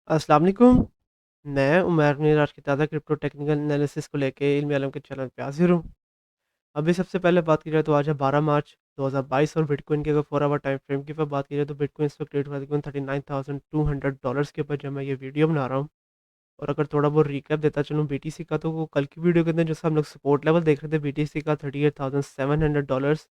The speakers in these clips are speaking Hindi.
अस्सलाम वालेकुम। मैं उमर मीर आज की ताज़ा क्रिप्टो टेक्निकल एनालिसिस को लेके इल्मी आलम के चैनल पे हाज़िर हूँ। अभी सबसे पहले बात की जाए तो आज है 12 मार्च 2022 और बिटकॉइन के अगर 4 आवर टाइम फ्रेम की बात की जाए तो बिटकॉइन इस वक्त ट्रेड हुआ है तकरीबन $39,200 के ऊपर जब मैं ये वीडियो बना रहा हूँ। और अगर थोड़ा बहुत रिकैप देता चलूँ बीटीसी का, तो वो कल की वीडियो के अंदर जैसा हम लोग सपोर्ट लेवल देख रहे थे बीटीसी का $38,700।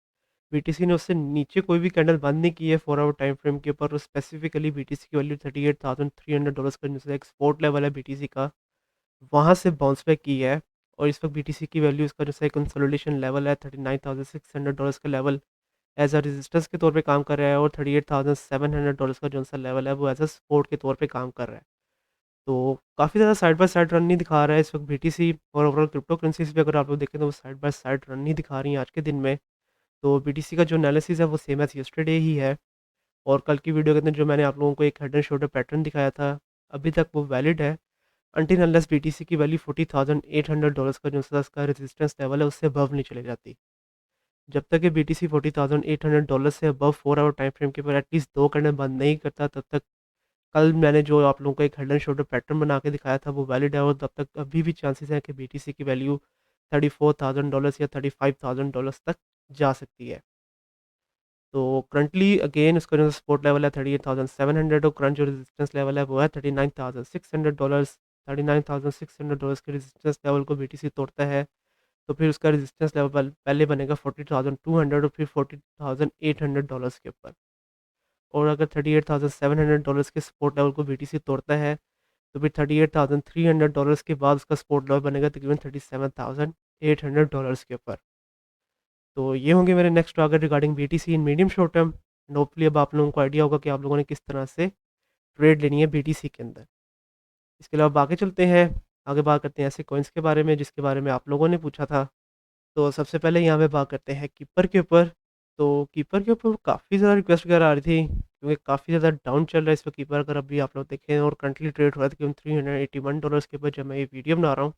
बीटीसी ने उससे नीचे कोई भी कैंडल बंद नहीं की है 4 आवर टाइम फ्रेम के ऊपर, और स्पेसिफिकली बीटीसी की वैल्यू $38,300 का जो एक सपोर्ट लेवल है बीटीसी का, वहाँ से बाउंस बैक की है। और इस वक्त बीटीसी की वैल्यू इसका जो है कंसोलिडेशन लेवल है $39,600 का लेवल एज अ रेजिस्टेंस के तौर पे काम कर रहा है, और $38,700 का जो सा लेवल है वो एज अ सपोर्ट के तौर पे काम कर रहा है। तो काफ़ी ज़्यादा साइड बाय साइड रन नहीं दिखा रहा है इस वक्त बीटीसी, और ओवरऑल क्रिप्टो करेंसीज भी अगर आप लोग देखें तो वो साइड बाय साइड रन नहीं दिखा रही हैं आज के दिन में। तो बीटीसी का जो एनालिसिस है वो सेम एज यस्टरडे ही है। और कल की वीडियो के अंदर जो मैंने आप लोगों को एक हेड एंड शोल्डर पैटर्न दिखाया था, अभी तक वो वैलिड है अनटिल अनलेस बीटीसी की वैल्यू $40,800 का जो सा इसका रेजिस्टेंस लेवल है उससे अबव नहीं चले जाती। जब तक ये बीटीसी $40,800 से अबव 4 आवर टाइम फ्रेम के ऊपर एटलीस्ट दो कैंडल बंद नहीं करता, तब तक कल मैंने जो आप लोगों को एक हेड एंड शोल्डर पैटर्न बना के दिखाया था वो वैलिड है, और तब तक अभी भी चांसेस हैं कि बीटीसी की वैल्यू $34,000 या $35,000 तक जा सकती है। तो करंटली अगेन उसका जो सपोर्ट लेवल है 38,700, और करंट जो रेजिस्टेंस लेवल है वो है $39,600। $39,600 के रेजिस्टेंस लेवल को बीटीसी तोड़ता है तो फिर उसका रेजिस्टेंस लेवल पहले बनेगा 40,200 और फिर $40,800 के ऊपर। और अगर $38,700 के सपोर्ट लेवल को बीटीसी तोड़ता है तो फिर $38,300 के बाद उसका सपोर्ट लेवल बनेगा तकरीबन $37,800 के ऊपर। तो ये होंगे मेरे next target regarding BTC in medium short term. And hopefully अब आप लोगों को आइडिया होगा कि आप लोगों ने किस तरह से ट्रेड लेनी है बीटीसी के अंदर। इसके अलावा आगे चलते हैं, आगे बात करते हैं ऐसे कॉइन्स के बारे में जिसके बारे में आप लोगों ने पूछा था। तो सबसे पहले यहाँ पे बात करते हैं कीपर के ऊपर। तो कीपर के ऊपर काफ़ी ज़्यादा रिक्वेस्ट वगैरह आ रही थी क्योंकि काफ़ी ज़्यादा डाउन चल रहा है इस वक्त कीपर, अगर अभी आप लोग देखें, और करंटली ट्रेड हो रहा है $381 के ऊपर जब मैं ये वीडियो बना रहा हूँ।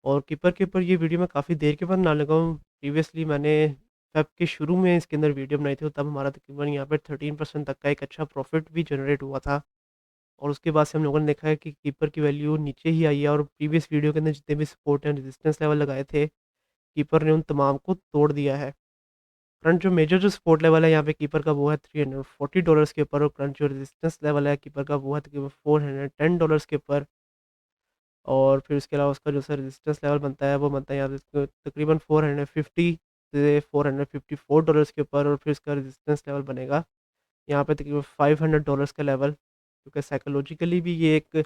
और कीपर के ऊपर ये वीडियो मैं काफ़ी देर के बाद बनाने लगा हूँ। प्रीवियसली मैंने फेब के शुरू में इसके अंदर वीडियो बनाई थी, तब हमारा तकरीबन यहाँ पे 13% तक का एक अच्छा प्रॉफिट भी जनरेट हुआ था। और उसके बाद से हम लोगों ने देखा है कि कीपर की वैल्यू नीचे ही आई है, और प्रीवियस वीडियो के अंदर जितने भी सपोर्ट एंड रेजिस्टेंस लेवल लगाए थे, कीपर ने उन तमाम को तोड़ दिया है। करंट जो मेजर जो सपोर्ट लेवल है यहाँ पे कीपर का वो है $340 के ऊपर, और करंट जो रेजिस्टेंस लेवल है कीपर का वो है तकरीबन $410 के ऊपर। और फिर उसके अलावा उसका जो सा रेजिस्टेंस लेवल बनता है वो बनता है यहाँ पे तकरीबन 450 से $454 के ऊपर, और फिर उसका रेजिस्टेंस लेवल बनेगा यहाँ पे तकरीबन $500 का लेवल, क्योंकि साइकोलॉजिकली भी ये एक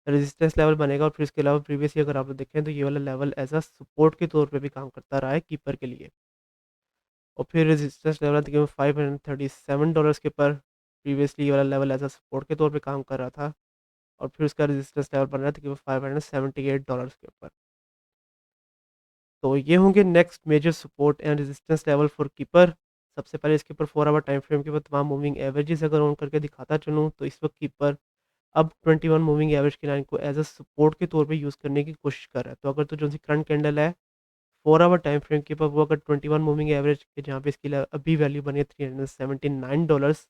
रेजिस्टेंस लेवल बनेगा। और फिर इसके अलावा प्रीवियसली अगर आप लोग देखें तो ये वाला लेवल एज अ सपोर्ट के तौर पे भी काम करता रहा है कीपर के लिए। और फिर रेजिस्टेंस लेवल तकरीबन $537 के ऊपर, प्रीवियसली ये वाला लेवल एज अ सपोर्ट के तौर पे काम कर रहा था। और फिर उसका रेजिस्टेंस लेवल बन रहा है तकरीबन $578 के ऊपर। तो ये होंगे next major support and resistance level for keeper. सबसे पहले इसके ऊपर 4 आवर टाइम फ्रेम के ऊपर तमाम मूविंग एवरेजेस अगर ऑन करके दिखाता चलूँ, तो इस वक्त कीपर अब 21 मूविंग एवरेज की लाइन को एज अ सपोर्ट के तौर पे यूज़ करने की कोशिश कर रहा है। तो अगर तो जो सी करंट कैंडल है 4 आवर टाइम फ्रेम के ऊपर वो अगर 21 मूविंग एवरेज के जहाँ पे इसकी अभी वैल्यू बनी है $379,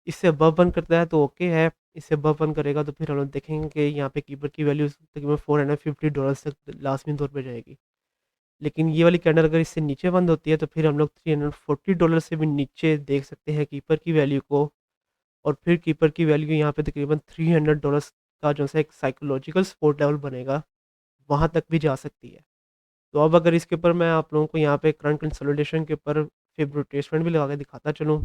इससे अबव बन करता है तो ओके है। इससे अबव बन करेगा तो फिर हम लोग देखेंगे कि यहाँ पे कीपर की वैल्यू तकरीबन $450 तक लाजमी तौर पर जाएगी। लेकिन ये वाली कैंडल अगर इससे नीचे बंद होती है तो फिर हम लोग $340 से भी नीचे देख सकते हैं कीपर की वैल्यू को। और फिर कीपर की वैल्यू यहाँ पे तकरीबन $300 का जो सा एक साइकोलॉजिकल सपोर्ट लेवल बनेगा, वहाँ तक भी जा सकती है। तो अब अगर इसके ऊपर मैं आप लोगों को यहाँ पे करंट कंसोलिडेशन के ऊपर फिर रिट्रेसमेंट भी लगा के दिखाता चलूँ,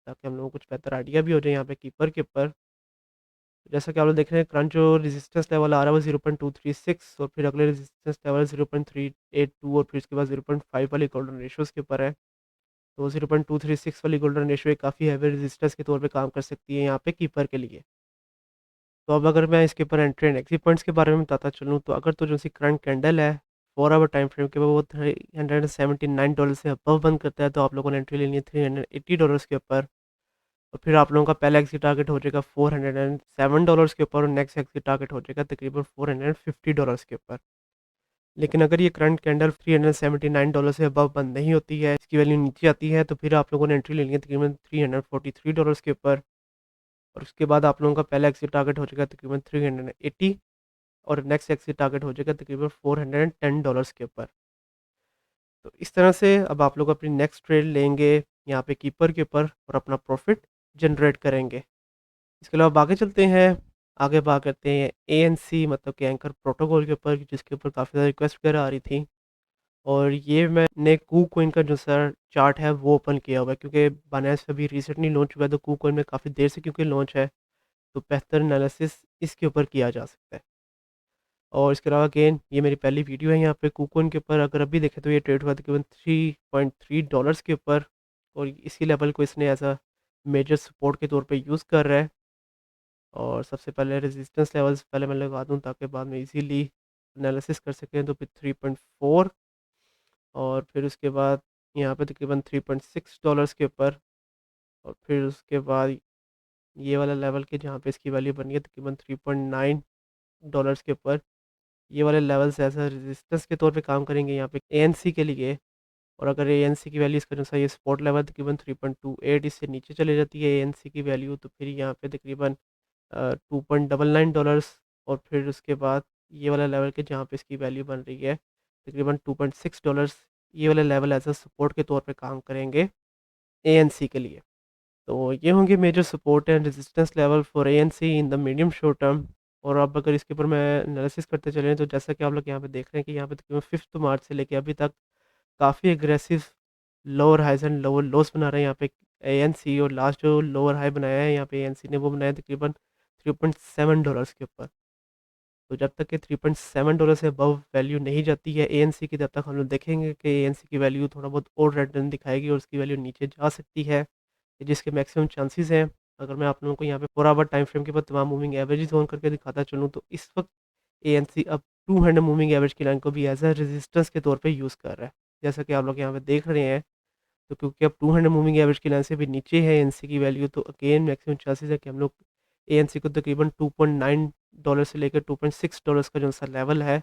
ताकि हम लोगों को कुछ बेहतर आइडिया भी हो जाए यहाँ पे कीपर के ऊपर। जैसा कि आप लोग देख रहे हैं करंट जो रेजिस्टेंस लेवल आ रहा है वो 0.236, और फिर अगले रेजिस्टेंस लेवल 0.382, और फिर इसके बाद 0.5 वाली गोल्डन रेशियोज़ के ऊपर है। तो 0.236 वाली गोल्डन रेशियो एक काफ़ी हैवी रेजिस्टेंस के तौर पे काम कर सकती है यहाँ पे कीपर के लिए। तो अब अगर मैं इसके ऊपर एंट्री एंड एग्जिट पॉइंट्स के बारे में बताता चलूँ, तो अगर तो जो सी करंट कैंडल है 4 आवर टाइम फ्रेम के ऊपर वो $379 से अबव बंद करता है, तो आप लोगों ने एंट्री लेनी है $380 के ऊपर। और फिर आप लोगों का पहला एग्जिट टारगेट हो जाएगा $407 के ऊपर, और नेक्स्ट एग्जिट टारगेट हो जाएगा तकरीबन $450 के ऊपर। लेकिन अगर ये करंट कैंडल $379 से अबव बंद नहीं होती है, इसकी वैल्यू नीचे आती है, तो फिर आप लोगों ने एंट्री लेनी है तकरीबन $343 के ऊपर। और उसके बाद आप लोगों का पहला एक्सिट टारगेट हो जाएगा तकरीबन 380 और नेक्स्ट एक्सिट टारगेट हो जाएगा तकरीबन $410 के ऊपर। तो इस तरह से अब आप लोग अपनी नेक्स्ट ट्रेड लेंगे यहाँ पे कीपर के ऊपर और अपना प्रॉफिट जनरेट करेंगे। इसके अलावा आगे चलते हैं, आगे बात करते हैं एएनसी मतलब कि एंकर प्रोटोकॉल के ऊपर, जिसके ऊपर काफ़ी ज़्यादा रिक्वेस्ट वगैरह आ रही थी। और ये मैंने कूकॉइन का जो सर चार्ट है वो ओपन किया हुआ है, क्योंकि बाइनेंस अभी रिसेंटली लॉन्च हुआ है, तो कूकॉइन में काफ़ी देर से क्योंकि लॉन्च है, तो बेहतर एनालिसिस इसके ऊपर किया जा सकता है। और इसके अलावा अगेन ये मेरी पहली वीडियो है यहाँ पे कूकॉइन के ऊपर। अगर अभी देखें तो ये ट्रेड हुआ तकरीबन $3.3 के ऊपर, और इसी लेवल को इसने एज अ मेजर सपोर्ट के तौर पे यूज़ कर रहा है। और सबसे पहले रेजिस्टेंस लेवल्स पहले मैं लगा दूँ ताकि बाद में इजीली एनालिसिस कर सकें। तो फिर 3.4 और फिर उसके बाद यहाँ पे तकरीबन $3.6 के ऊपर, और फिर उसके बाद ये वाला लेवल के जहाँ पे इसकी वैल्यू बनी है तकरीबन $3.9 के ऊपर। ये वाले लेवल्स एज अ रेजिस्टेंस के तौर पे काम करेंगे यहाँ पे एएनसी के लिए। और अगर एएनसी की वैल्यू इसका जो सा ये सपोर्ट लेवल तकरीबन 3.28 इससे नीचे चले जाती है एएनसी की वैल्यू, तो फिर यहाँ पे तकरीबन $2.99। और फिर उसके बाद ये वाला लेवल के जहाँ पे इसकी वैल्यू बन रही है तकरीबन $2.6, ये वाले लेवल एज अ सपोर्ट के तौर पे काम करेंगे एएनसी के लिए। तो ये होंगे major support and resistance level for ANC in the medium short term. और अब अगर इसके ऊपर मैं एनालिसिस करते चलें तो जैसा कि आप लोग यहाँ पे देख रहे हैं कि यहाँ पे तकरीबन 5 मार्च से लेके अभी तक काफ़ी aggressive lower highs and lower lows बना रहे हैं यहाँ पे एएनसी। और लास्ट जो लोअर हाई बनाया है यहाँ पे एएनसी ने वो बनाया तकरीबन $3.7 के ऊपर। तो जब तक कि $3.7 से अबव वैल्यू नहीं जाती है एएनसी की, तब तक हम लोग देखेंगे कि एएनसी की वैल्यू थोड़ा बहुत और रिटर्न दिखाएगी और उसकी वैल्यू नीचे जा सकती है, जिसके मैक्सिमम चांसेस हैं। अगर मैं आप लोगों को यहाँ पे 4 आवर टाइम फ्रेम के बाद तमाम मूविंग एवरेजेस ऑन करके दिखाता चलूँ, तो इस वक्त एएनसी अब 200 मूविंग एवरेज की लाइन को भी एज अ रेजिस्टेंस के तौर पे यूज़ कर रहा है, जैसा कि आप लोग यहाँ पे देख रहे हैं। तो क्योंकि अब 200 मूविंग एवरेज की लाइन से भी नीचे है एएनसी की वैल्यू, तो अगेन मैक्सिमम चांसेस है कि हम लोग एएनसी को तकरीबन $2.9 से लेकर $2.6 का जो सा लेवल है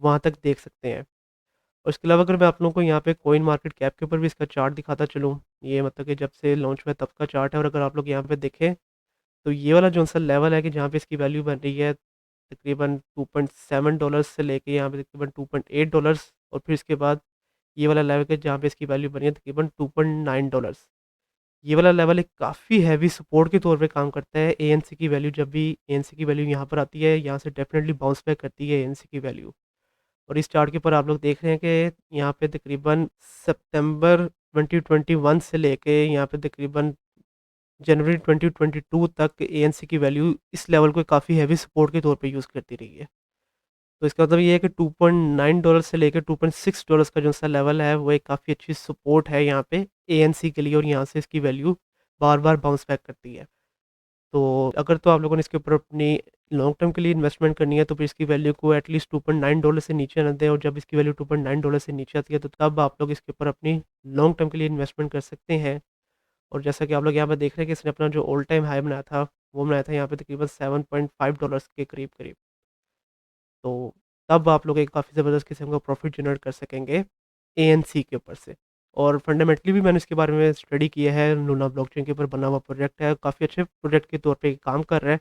वहाँ तक देख सकते हैं। और इसके अलावा अगर मैं आप लोगों को यहाँ पे कॉइन मार्केट कैप के ऊपर भी इसका चार्ट दिखाता चलूँ, ये मतलब कि जब से लॉन्च हुआ तब का चार्ट है। और अगर आप लोग यहाँ पे देखें तो ये वाला जो सा लेवल है कि जहाँ पे इसकी वैल्यू बन रही है तकरीबन $2.7 से लेके यहाँ पे तकरीबन $2.8। और फिर इसके बाद ये वाला लेवल के जहाँ पे इसकी वैल्यू बनी है तकरीबन $2.9। ये वाला लेवल एक काफ़ी हैवी सपोर्ट के तौर पे काम करता है। एएनसी की वैल्यू जब भी एएनसी की वैल्यू यहाँ पर आती है, यहाँ से डेफिनेटली बाउंस बैक करती है एएनसी की वैल्यू। और इस चार्ट के ऊपर आप लोग देख रहे हैं कि यहाँ पे तकरीबन सितंबर 2021 से लेके यहाँ पे तकरीबन जनवरी 2022 तक एएनसी की वैल्यू इस लेवल को काफ़ी हैवी सपोर्ट के तौर पे यूज़ करती रही है। तो इसका मतलब ये है कि $2.9 से लेकर $2.6 का जो सा लेवल है वो एक काफ़ी अच्छी सपोर्ट है यहाँ पे एएनसी के लिए, और यहाँ से इसकी वैल्यू बार-बार बाउंस बैक करती है। तो अगर तो आप लोगों ने इसके ऊपर अपनी लॉन्ग टर्म के लिए इन्वेस्टमेंट करनी है, तो फिर इसकी वैल्यू को एटलीस्ट $2.9 से नीचे ना दें। और जब इसकी वैल्यू $2.9 से नीचे आती है, तो तब आप लोग इसके ऊपर अपनी लॉन्ग टर्म के लिए इन्वेस्टमेंट कर सकते हैं। और जैसा कि आप लोग यहाँ पे देख रहे हैं कि इसने अपना जो ऑल टाइम हाई बनाया था, वो बनाया था यहाँ पे तकरीबन $7.5 के करीब-करीब। तो तब आप लोग एक काफ़ी ज़बरदस्त किस्म का प्रॉफिट जनरेट कर सकेंगे एएनसी के ऊपर से। और फंडामेंटली भी मैंने इसके बारे में स्टडी किया है, लूना ब्लॉकचेन के ऊपर बना हुआ प्रोजेक्ट है, काफ़ी अच्छे प्रोजेक्ट के तौर पे काम कर रहा है।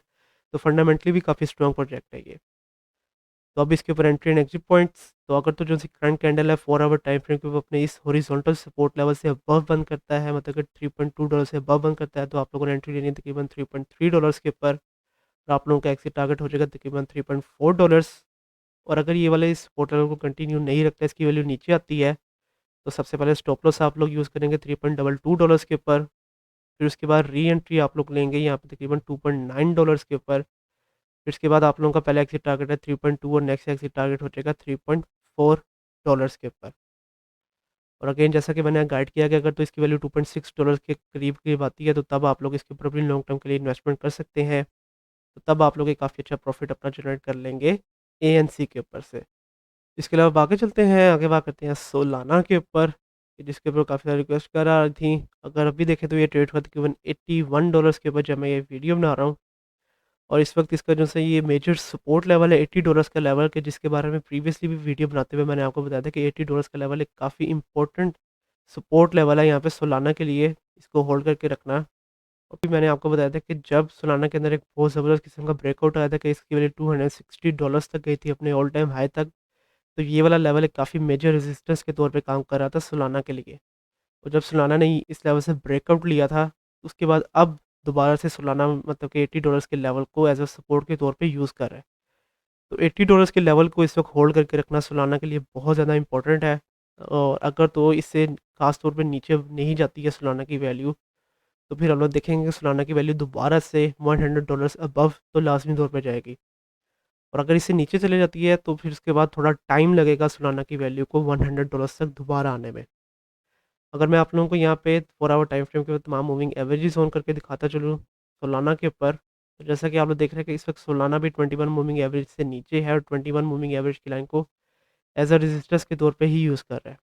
तो फंडामेंटली भी काफ़ी स्ट्रॉन्ग प्रोजेक्ट है ये। तो अब इसके ऊपर एंट्री एंड एग्जिट पॉइंट्स, तो अगर तो जो सी करंट कैंडल है 4 आवर टाइम फ्रेम के ऊपर अपने इस हॉरिजॉन्टल सपोर्ट लेवल से अबव बंद करता है, मतलब कि $3.2 से अबव बंद करता है, तो आप लोगों ने एंट्री लेनी है तकरीबन $3.3 के ऊपर। और आप लोगों का एक्सिट टारगेट हो जाएगा तकरीबन $3.4। और अगर ये वाले इस सपोर्ट लेवल को कंटिन्यू नहीं रखता, इसकी वैल्यू नीचे आती है, तो सबसे पहले स्टॉप लॉस आप लोग यूज़ करेंगे $3.22 के ऊपर। फिर उसके बाद री एंट्री आप लोग लेंगे यहाँ पे तकरीबन $2.9 के ऊपर। फिर इसके बाद आप लोगों का पहला एक्सिट टारगेट है 3.2 और नेक्स्ट एक्सिट टारगेट हो जाएगा $3.4 के ऊपर। और अगेन जैसा कि मैंने गाइड किया कि अगर तो इसकी वैल्यू $2.6 के करीब करीब आती है, तो तब आप लोग इसके ऊपर अपनी लॉन्ग टर्म के लिए इन्वेस्टमेंट कर सकते हैं। तो तब आप लोग एक काफ़ी अच्छा प्रॉफिट अपना जनरेट कर लेंगे एएनसी के ऊपर से। इसके अलावा आगे चलते हैं, आगे बात करते हैं सोलाना के ऊपर, कि जिसके ऊपर काफ़ी सारी रिक्वेस्ट कर आ रही थी। अगर अभी देखें तो ये ट्रेड हुआ तकरीबन $81 के ऊपर जब मैं ये वीडियो बना रहा हूँ। और इस वक्त इसका जो है ये मेजर सपोर्ट लेवल है $80 का लेवल, के जिसके बारे में प्रीवियसली भी वीडियो बनाते हुए मैंने आपको बताया था कि $80 का लेवल एक काफ़ी इंपॉर्टेंट सपोर्ट लेवल है यहाँ पे सोलाना के लिए, इसको होल्ड करके रखना। अभी मैंने आपको बताया था कि जब सोलाना के अंदर एक बहुत ज़बरदस्त किस्म का ब्रेकआउट आया था कि इसकी वैल्यू $260 तक गई थी अपने ऑल टाइम हाई तक। तो ये वाला लेवल एक काफ़ी मेजर रेजिस्टेंस के तौर पे काम कर रहा था सोलाना के लिए। और जब सोलाना ने इस लेवल से ब्रेकआउट लिया था, उसके बाद अब दोबारा से सोलाना मतलब कि $80 के लेवल को एज़ अ सपोर्ट के तौर पे यूज़ कर रहा है। तो $80 के लेवल को इस वक़्त होल्ड करके रखना सोलाना के लिए बहुत ज़्यादा इम्पोर्टेंट है। और अगर तो इससे ख़ास तौर पे नीचे नहीं जाती है सोलाना की वैल्यू, तो फिर हम लोग देखेंगे कि सोलाना की वैल्यू दोबारा से $100 अबव तो लाज़मी तौर पे जाएगी। और अगर इससे नीचे चली जाती है तो फिर उसके बाद थोड़ा टाइम लगेगा सोलाना की वैल्यू को $100 तक दोबारा आने में। अगर मैं आप लोगों को यहाँ पे 4 आवर टाइम फ्रेम के तमाम मूविंग एवरेजेस ऑन करके दिखाता चलूँ सोलाना के ऊपर, तो जैसा कि आप लोग देख रहे हैं कि इस वक्त सोलाना भी 21 मूविंग एवरेज से नीचे है और 21 मूविंग एवरेज की लाइन को एज अ रेजिस्टेंस के तौर पे ही यूज़ कर रहा है।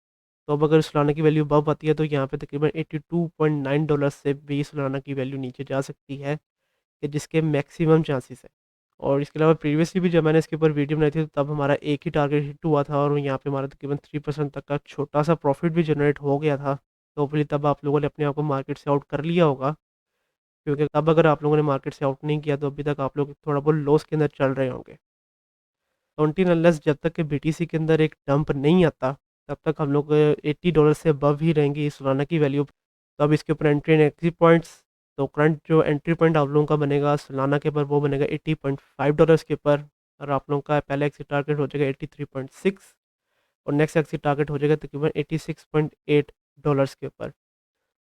तो अब अगर सोलाना की वैल्यू अबव आती है तो यहाँ पे तकरीबन $82.9 से भी सोलाना की वैल्यू नीचे जा सकती है, कि जिसके मैक्सिमम चांसेस है। और इसके अलावा प्रीवियसली भी जब मैंने इसके ऊपर वीडियो बनाई थी, तो तब हमारा एक ही टारगेट हिट हुआ था और यहाँ पे हमारा तकरीबन 3% तक का छोटा सा प्रॉफिट भी जनरेट हो गया था। तो होपफुली तब आप लोगों ने अपने आप को मार्केट से आउट कर लिया होगा, क्योंकि तब अगर आप लोगों ने मार्केट से आउट नहीं किया तो अभी तक आप लोग थोड़ा बहुत लॉस के अंदर चल रहे होंगे। अनटिल अनलेस जब तक कि बीटीसी के अंदर एक डंप नहीं आता, तब तक हम लोग $80 से अबव ही रहेंगी सोलाना की वैल्यू। तो अब इसके ऊपर एंट्री एंड एग्जिट पॉइंट्स, तो करंट जो एंट्री पॉइंट आप लोगों का बनेगा सोलाना के ऊपर वो बनेगा $80.5 के ऊपर। और आप लोगों का पहला एग्जिट टारगेट हो जाएगा 83.6 और नेक्स्ट एग्जिट टारगेट हो जाएगा तकरीबन $86.8 के ऊपर।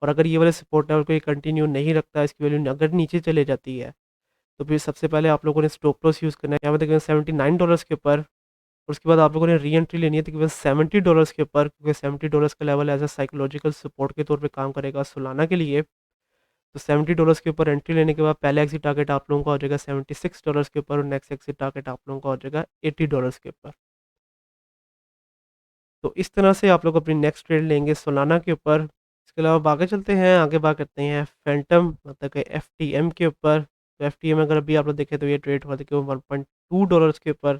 और अगर ये वाले सपोर्ट लेवल को ये कंटिन्यू नहीं रखता है, इसकी वैल्यू अगर नीचे चले जाती है, तो फिर सबसे पहले आप लोगों ने स्टॉप लॉस यूज़ करना है यहाँ पे तकरीबन $79 के ऊपर। और उसके बाद आप लोगों ने री एंट्री लेनी है तकरीबन $70 के ऊपर, क्योंकि $70 का level as a psychological support के तौर पे काम करेगा सोलाना के लिए। तो $70 के ऊपर एंट्री लेने के बाद पहले एग्जिट टारगेट आप लोगों का हो जाएगा $76 के ऊपर और नेक्स्ट एग्जिट टारगेट आप लोगों का हो जाएगा $80 के ऊपर। तो इस तरह से आप लोग अपनी नेक्स्ट ट्रेड लेंगे सोलाना के ऊपर। इसके अलावा अब आगे चलते हैं, आगे बात करते हैं फैंटम मतलब कि एफटीएम के ऊपर। तो एफटीएम अगर अभी आप लोग देखें तो ये ट्रेड हुआ था कि $1.2 के ऊपर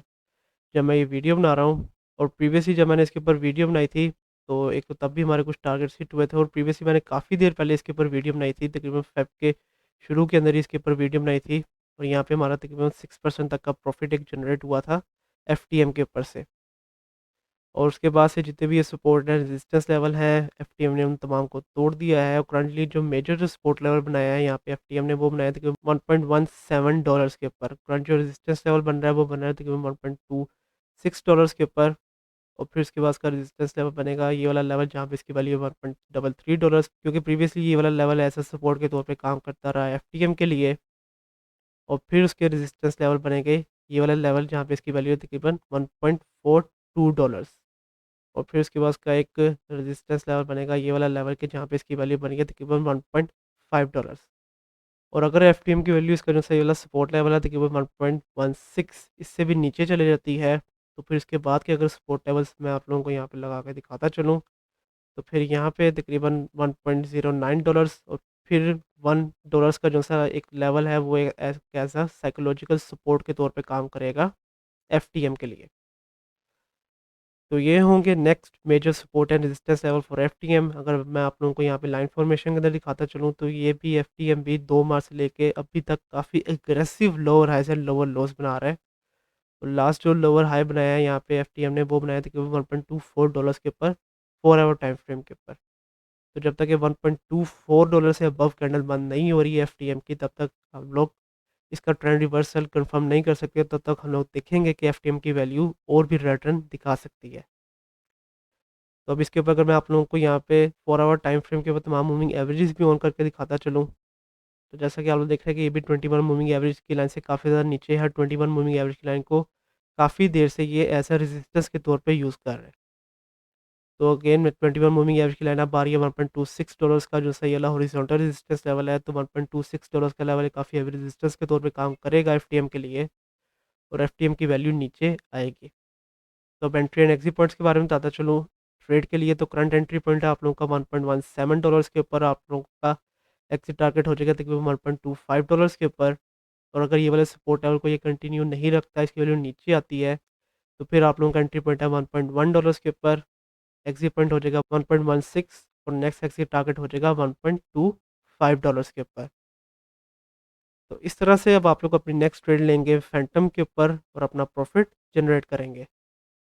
जब मैं ये वीडियो बना रहा हूँ। और प्रीवियसली जब मैंने इसके ऊपर वीडियो बनाई थी, तो एक तो तब भी हमारे कुछ टारगेट्स हिट हुए थे और प्रीवियसली मैंने काफ़ी देर पहले इसके ऊपर वीडियो बनाई थी, तकरीबन फेब के शुरू के अंदर ही इसके ऊपर वीडियो बनाई थी। और यहाँ पे हमारा तकरीबन 6% तक का प्रॉफिट एक जनरेट हुआ था एफटीएम के ऊपर से। और उसके बाद से जितने भी ये सपोर्ट है रेजिस्टेंस लेवल है, एफटीएम ने उन तमाम को तोड़ दिया है। और करंटली जो मेजर जो सपोर्ट लेवल बनाया है यहाँ पे एफटीएम ने, वो बनाया था कि $1.17 के ऊपर। करंट जो रेजिस्टेंस लेवल बन रहा है वो बन रहा है तकरीबन $1.26 के ऊपर। और फिर उसके बाद इसका रेजिस्टेंस लेवल बनेगा ये वाला लेवल जहाँ पे इसकी वैल्यू $1.33, क्योंकि प्रीवियसली ये वाला लेवल ऐसा सपोर्ट के तौर पे काम करता रहा है एफटीएम के लिए। और फिर उसके रेजिस्टेंस लेवल बनेंगे ये वाला लेवल जहाँ पे इसकी वैल्यू है तकरीबन $1.42। और फिर उसके बाद उसका एक रेजिस्टेंस लेवल बनेगा ये वाला लेवल के जहाँ पे इसकी वैल्यू बनेगी तकरीबन $1.5। और अगर एफटीएम की वैल्यू इसका जो सही वाला सपोर्ट लेवल है तकरीबन 1.16 इससे भी नीचे चली जाती है, तो फिर इसके बाद के अगर सपोर्ट लेवल्स मैं आप लोगों को यहाँ पे लगा के दिखाता चलूँ, तो फिर यहाँ पे तकरीबन $1.09 और फिर $1 का जो सा एक लेवल है वो एक ऐसा साइकोलॉजिकल सपोर्ट के तौर पे काम करेगा एफटीएम के लिए। तो ये होंगे next major support and resistance level for FTM. अगर मैं आप लोगों को यहाँ पे लाइन फॉर्मेशन के अंदर दिखाता चलूँ, तो ये भी एफटीएम भी 2 मार्च से लेके अभी तक काफ़ी एग्रेसिव लोअर हाई से लोअर लोस बना रहा है। और लास्ट जो लोअर हाई बनाया है यहाँ पे एफटीएम ने वो बनाया था कि $1.24 के ऊपर 4 आवर टाइम फ्रेम के ऊपर। तो जब तक ये $1.24 से अबव कैंडल बंद नहीं हो रही है एफटीएम की, तब तक हम लोग इसका ट्रेंड रिवर्सल कंफर्म नहीं कर सकते। तब तक हम लोग देखेंगे कि एफटीएम की वैल्यू और भी रिटर्न दिखा सकती है। तो अब इसके ऊपर अगर मैं आप लोगों को यहाँ पे 4 आवर टाइम फ्रेम के ऊपर तमाम मूविंग एवरेजेस भी ऑन करके दिखाता चलूँ, तो जैसा कि आप लोग देख रहे हैं कि ये भी 21 मूविंग एवरेज की लाइन से काफ़ी ज़्यादा नीचे है। 21 मूविंग एवरेज की लाइन को काफ़ी देर से ये एज अ रेजिस्टेंस के तौर पे यूज़ कर रहे हैं। तो अगेन में 21 मूविंग एवरेज की लाइन अब आ रही है $1.26 का जो सही वाला हॉरिजॉन्टल रेजिस्टेंस लेवल है। तो $1.26 का लेवल काफ़ी हैवी रेजिस्टेंस के तौर पे काम करेगा एफटीएम के लिए और एफटीएम की वैल्यू नीचे आएगी। तो अब एंट्री एंड एग्जिट पॉइंट्स के बारे में बताता चलूँ ट्रेड के लिए, तो करंट एंट्री पॉइंट है आप लोगों का $1.17 के ऊपर। आप लोगों का एक्सिट टारगेट हो जाएगा तकरीबन $1.25 के ऊपर। और अगर ये वाले सपोर्ट लेवल को ये कंटिन्यू नहीं रखता, इसकी वैल्यू नीचे आती है, तो फिर आप लोगों का एंट्री पॉइंट है $1.1 के ऊपर। एग्जिट पॉइंट हो जाएगा 1.16 और नेक्स्ट एग्जिट टारगेट हो जाएगा $1.25 के ऊपर। तो इस तरह से अब आप लोग अपनी नेक्स्ट ट्रेड लेंगे फैंटम के ऊपर और अपना प्रॉफ़िट जनरेट करेंगे।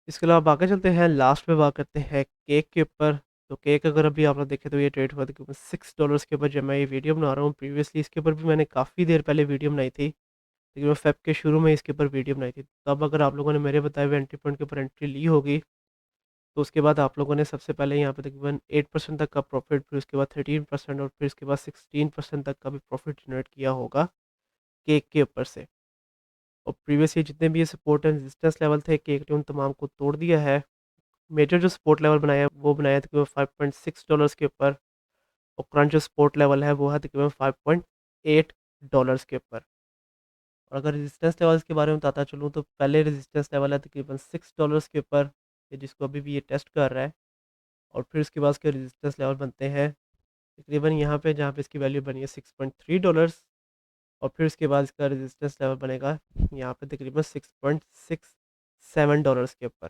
इसके अलावा आगे चलते हैं, लास्ट में बात करते हैं केक के ऊपर। तो केक अगर अभी आप लोग देखें तो ये ट्रेड हुआ तकरीबन $6 के ऊपर, जब मैं ये वीडियो बना रहा हूँ। प्रीवियसली इसके ऊपर भी मैंने काफ़ी देर पहले वीडियो बनाई थी, लेकिन मैं फ़ेब के शुरू में इसके ऊपर वीडियो बनाई थी। तब अगर आप लोगों ने मेरे बताए हुए एंट्री पॉइंट के ऊपर एंट्री ली होगी, तो उसके बाद आप लोगों ने सबसे पहले यहाँ पे तकरीबन 8% तक का प्रॉफिट, फिर उसके बाद 13% और फिर उसके बाद 16% तक का भी प्रॉफिट जनरेट किया होगा केक के ऊपर से। और प्रीवियस ये जितने भी ये सपोर्ट एंड रेजिस्टेंस लेवल थे, केक ने उन तमाम को तोड़ दिया है। मेजर जो सपोर्ट लेवल बनाया वो बनाया तकरीबन $5.6 के ऊपर, और करंट जो सपोर्ट लेवल है वो है तकरीबन $5.8 के ऊपर। और अगर रेजिस्टेंस लेवल्स के बारे में बताता चलूँ, तो पहले रेजिस्टेंस लेवल है तकरीबन $6 के ऊपर, ये जिसको अभी भी ये टेस्ट कर रहा है। और फिर उसके बाद उसके रेजिस्टेंस लेवल बनते हैं तकरीबन यहाँ पे, जहाँ पे इसकी वैल्यू बनी है $6.3। और फिर उसके बाद इसका रेजिस्टेंस लेवल बनेगा यहाँ पे तकरीबन $6.67 के ऊपर।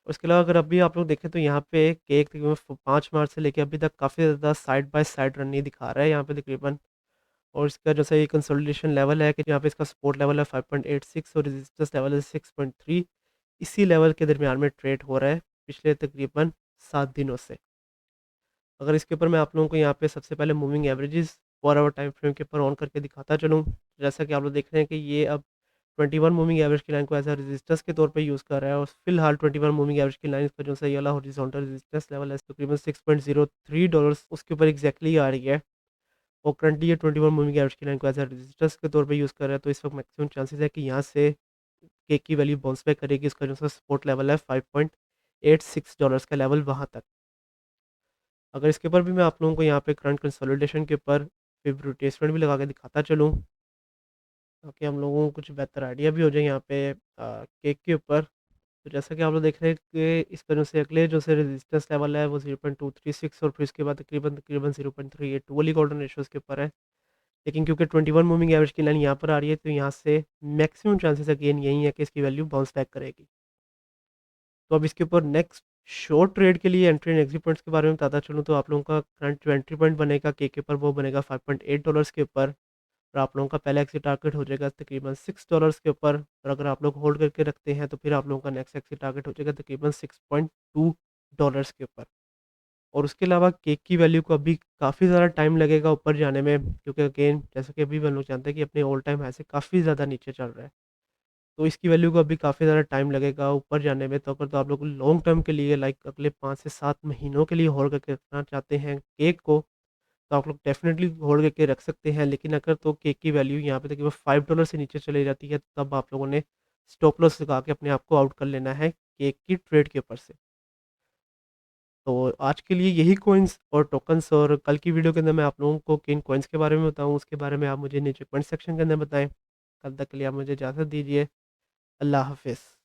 उसके अलावा अगर अभी आप लोग देखें तो यहाँ पे केक तकरीबन 5 मार्च से लेकर अभी तक काफ़ी ज़्यादा साइड बाय साइड रन नहीं दिखा रहा है यहाँ पे तकरीबन। और इसका जैसे ये कंसोलिडेशन लेवल है कि यहाँ पे इसका सपोर्ट लेवल है 5.86 और रेजिस्टेंस लेवल है 6.3। इसी लेवल के दरमियान में ट्रेड हो रहा है पिछले तकरीबन 7 दिनों से। अगर इसके ऊपर मैं आप लोगों को यहाँ पे सबसे पहले moving averages 4 hour time frame के ऊपर ऑन करके दिखाता चलूँ, जैसा कि आप लोग देख रहे हैं कि ये अब 21 मूविंग एवरेज की लाइन को एज अ रेजिस्टेंस के तौर पे यूज़ कर रहा है। और फिलहाल 21 मूविंग एवरेज की लाइन का जो सही वाला हॉरिजॉन्टल रेजिस्टेंस लेवल है तकरीबन $6.03 उसके ऊपर एग्जैक्टली आ रही है। और करंटली ये 21 मूविंग एवरेज की लाइन को एज अ रेजिस्टेंस के तौर पे यूज़ कर रहा है। तो इस वक्त मैक्सिमम चांसेस है कि यहाँ से केक की वैल्यू बाउंस बैक करेगी। इसका जो सा सपोर्ट लेवल है $5.86 का लेवल वहाँ तक। अगर इसके ऊपर भी मैं आप लोगों को यहाँ पे करंट कंसोलिडेशन के ऊपर फिर रिट्रेसमेंट भी लगा के दिखाता चलूँ, ताकि हम लोगों को कुछ बेहतर आइडिया भी हो जाए यहाँ पे केक के ऊपर। तो जैसा कि आप लोग देख रहे हैं कि इस वजह से अगले जो से रेजिस्टेंस लेवल है वो 0.236 और फिर इसके बाद तकरीबन तकरीबन 0.382 वाली गोल्डन रेशियोज़ के ऊपर है। लेकिन क्योंकि 21 मूविंग एवरेज की लाइन यहाँ पर आ रही है, तो यहाँ से मैक्सिमम चांसेस अगेन यही है कि इसकी वैल्यू बाउंस बैक करेगी। तो अब इसके ऊपर नेक्स्ट शॉर्ट ट्रेड के लिए एंट्री एंड एग्जिट पॉइंट्स के बारे में बताता चलूँ, तो आप लोगों का करंट जो एंट्री पॉइंट बनेगा के ऊपर वो बनेगा $5.8 के ऊपर। और आप लोगों का पहला एक्सिट टारगेट हो जाएगा तकरीबन $6 के ऊपर। और अगर आप लोग होल्ड करके रखते हैं तो फिर आप लोगों का नेक्स्ट एक्सिट टारगेट हो जाएगा तकरीबन $6.2 के ऊपर। और उसके अलावा केक की वैल्यू को अभी काफ़ी ज़्यादा टाइम लगेगा ऊपर जाने में, क्योंकि अगेन जैसा कि अभी हम लोग जानते हैं कि अपने ऑल टाइम हाई से काफ़ी ज़्यादा नीचे चल रहा है। तो इसकी वैल्यू को अभी काफ़ी ज़्यादा टाइम लगेगा ऊपर जाने में। तो अगर तो आप लोग लॉन्ग टर्म के लिए लाइक अगले 5 से 7 महीनों के लिए होल्ड करके रखना चाहते हैं केक को, तो आप लोग डेफ़िनेटली होल्ड करके रख सकते हैं। लेकिन अगर तो केक की वैल्यू यहाँ पे तकरीबन $5 से नीचे चली जाती है, तब आप लोगों ने स्टॉप लॉस लगा के अपने आप को आउट कर लेना है केक की ट्रेड के ऊपर से। तो आज के लिए यही कॉइन्स और टोकन्स, और कल की वीडियो के अंदर मैं आप लोगों को किन कॉइन्स के बारे में बताऊँ, उसके बारे में आप मुझे नीचे कमेंट सेक्शन के अंदर बताएँ। कल तक के लिए आप मुझे इजाज़त दीजिए। अल्लाह हाफ़िज़।